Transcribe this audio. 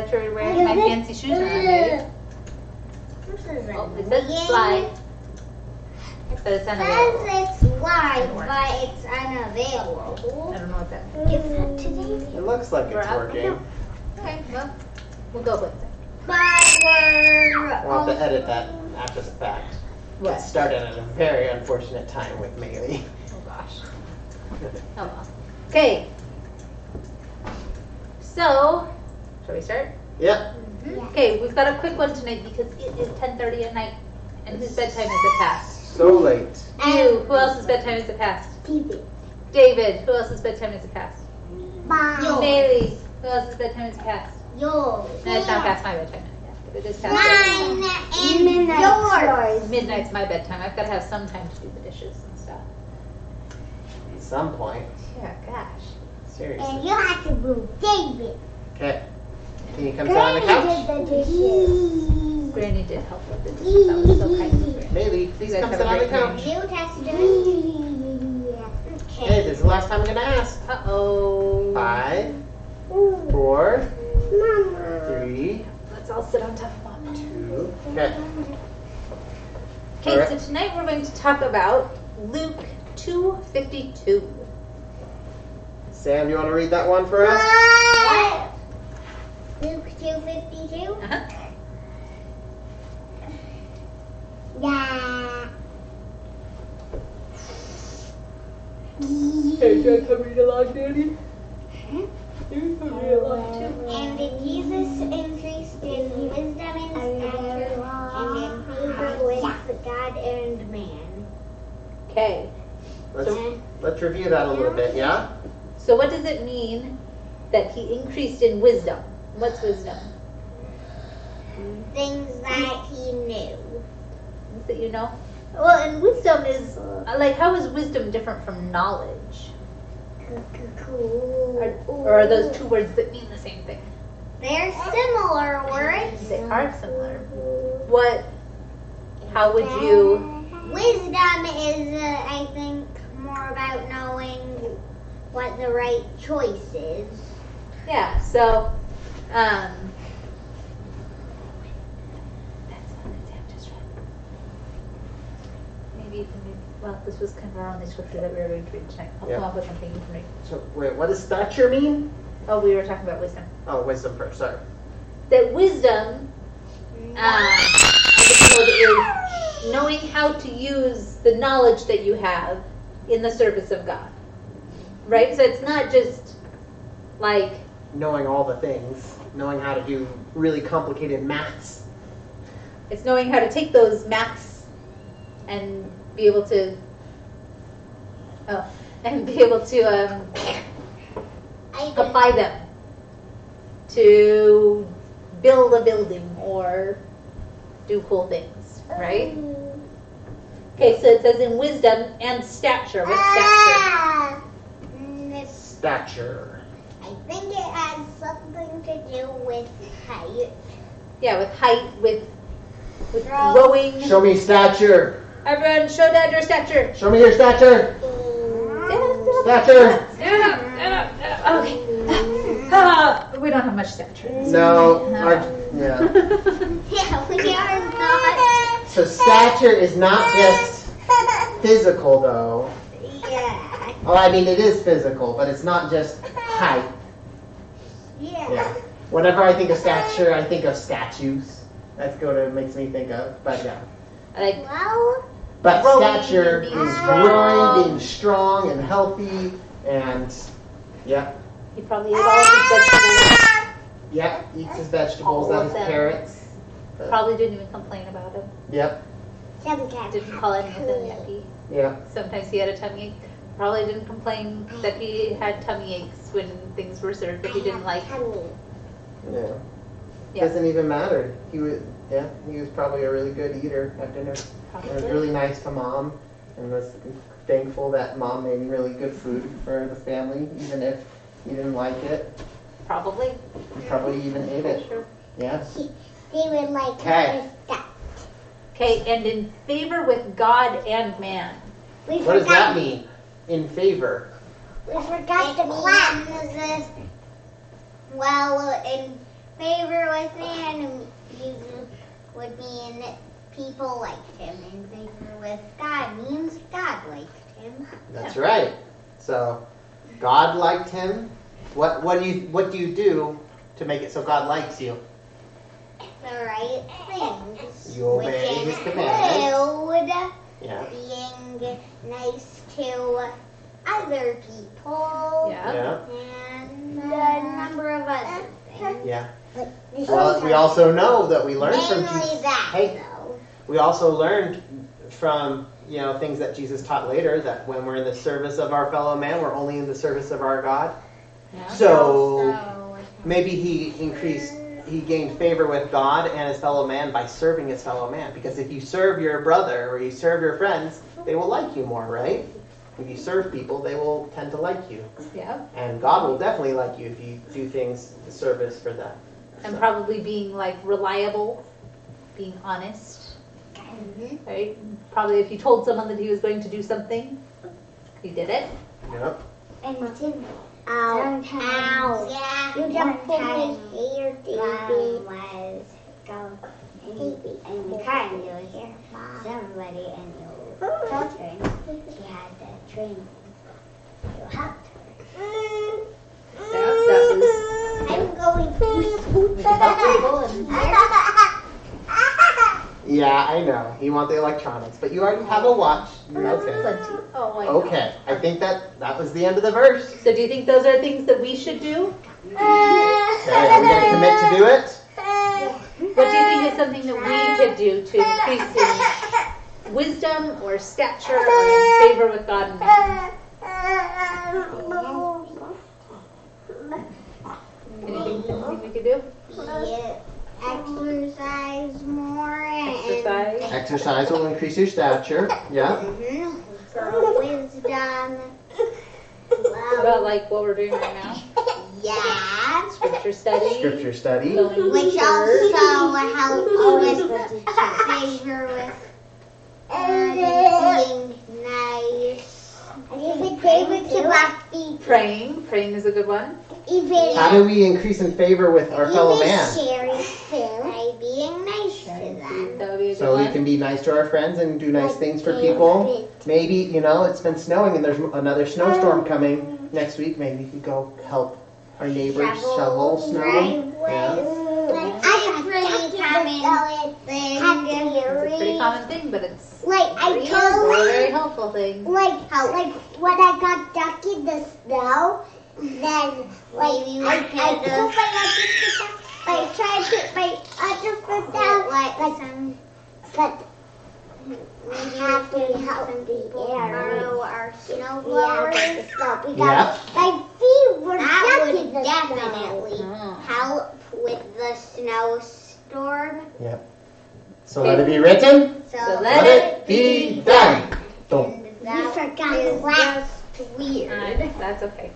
thought you were wearing my fancy shoes on, baby. Oh, it says slide. But it's unavailable. It says it's live, but it's unavailable. I don't know what that means. Is that today? It looks like We're it's up. working. Okay, well, we'll go with it. But we're We'll have to edit that after the fact. What? It started at a very unfortunate time with Maylee. Oh gosh. Oh well. Okay. So, shall we start? Yep. Okay, we've got a quick one tonight because it is 10:30 at night, and whose bedtime is it past? So late. You. Who else's bedtime is it past? TV. David. Who else's bedtime is it past? Bye. Maylee. Who else's bedtime is it past? Yours. No, it's not past my bedtime yet, but it is past. Mine and yours. Midnight's my bedtime. I've got to have some time to do the dishes and stuff. At some point. Yeah, gosh. Seriously. And you have to move David. Okay. Can you come sit on the couch? Did the dishes. Granny did help with the dishes. That was so kind of Granny. Maylee, please You guys come have sit a on the great couch. You have to do it. Hey, this is the last time I'm going to ask. Uh-oh. 5, 4, Mama. 3, Let's all sit on top of Mama. 2. Okay. Okay, All right. so tonight we're going to talk about Luke 2:52. Sam, you want to read that one for us? What? Luke 2:52? Uh-huh. Yeah. Hey, do you come read along, Daddy? You come read along too. And Jesus increased in wisdom and stature and in favor with God and man. Okay, Let's review that a little bit, yeah? so what does it mean that he increased in wisdom? What's wisdom? Things that he knew. Things that you know? Well, and wisdom is, like, how is wisdom different from knowledge? Or are those two words that mean the same thing? They're similar words. They are similar. What, how would you, Wisdom is, I think, more about knowing what the right choice is. yeah, so, that's one example just read. Maybe you can read, well, this was kind of our only scripture that we were going to read tonight. I'll Yeah. come up with something you can read. So, wait, what does stature mean? Oh, we were talking about wisdom. Oh, wisdom first, sorry. That wisdom, I was told, is knowing how to use the knowledge that you have in the service of God. Right? So it's not just like, Knowing all the things, knowing how to do really complicated maths. it's knowing how to take those maths and be able to, apply them to build a building or do cool things, right? Okay, so it says in wisdom and stature. What's stature? Stature. I think it has something to do with height. Yeah, with height, with Grow. growing. Show me stature. Everyone, show Dad your stature. Show me your stature. Stature. Stand up, stand up, stand up. Okay. We don't have much stature. No. No. Yeah. Yeah, we are not. So stature is not just physical, though. Yeah. Oh, I mean, it is physical, but it's not just height. Yeah. Yeah. Whenever I think of stature, I think of statues. That's what it makes me think of. But yeah. Like, Well, But Growing stature and is being growing, being strong and healthy, and yeah, he probably ate all of his vegetables. yeah, eats his vegetables, All not of his them. carrots. Probably didn't even complain about him. Yep, sometimes. Didn't call anything yucky. yeah. Sometimes he had a tummy ache. Probably didn't complain that he had tummy aches when things were served that he didn't like. Yeah. Yeah. Doesn't even matter. He was probably a really good eater at dinner. And was really nice to Mom, and was thankful that Mom made really good food for the family, even if he didn't like it. Probably. He probably even ate it. Sure. Yeah. They would like Okay. that. Okay, and in favor with God and man. We What does forgot- that mean? In favor. We forgot to clap. Well, in favor with man, he would mean people liked him. And favor with God means God liked him. That's right. So God liked him. What do you do to make it so God likes you? The right things. You obey which his commandments. include Yeah. being nice to other people. Yeah. And a number of other things. Yeah. Well, we also know that we learned from Mainly Jesus. that, Hey, though. we also learned from things that Jesus taught later, that when we're in the service of our fellow man, we're only in the service of our God. Yeah. So maybe he gained favor with God and his fellow man by serving his fellow man. Because if you serve your brother or you serve your friends, they will like you more, right? If you serve people, they will tend to like you. Yeah. And God will definitely like you if you do things to service for them. And So, probably being like reliable, being honest, right? Probably if you told someone that he was going to do something, he did it. yep. And sometimes, yeah, you just pull my hair, baby. Was go and kind of hear somebody and you told her she had the training. You helped her. That was I'm going we can help people and Yeah, I know. You want the electronics, but you already have a watch. Okay. plenty. Oh, I know. Okay. I think that was the end of the verse. So do you think those are things that we should do? Okay, are we going to commit to do it? What do you think is something that we could do to increase in wisdom or stature or in favor with God and man? Anything we could do? Yeah. Exercise more Exercise. Exercise will increase your stature. Yeah. and so wisdom. What about like what we're doing right now? Yeah. Scripture study. Scripture study. Going to Which church. also helps with favor with being nice. Even David cannot be Praying. Praying is a good one. even How do we increase in favor with our fellow man? sharing food by being nice to them. That would be a good So we one. can be nice to our friends and do nice things for people. Maybe, it's been snowing and there's another snowstorm coming next week. Maybe we could go help our neighbors shovel snow. Yeah. I pretty common thing. It's a pretty common thing, but it's Like I a told very helpful thing. like when I got stuck in the snow, then I tried to put my other foot down, but we have to help people borrow our snowblowers. Yeah. My feet were stuck in the Oh. snow. Help with the snowstorm. So let it be written. So let it be done. Don't. that is just weird. That's okay.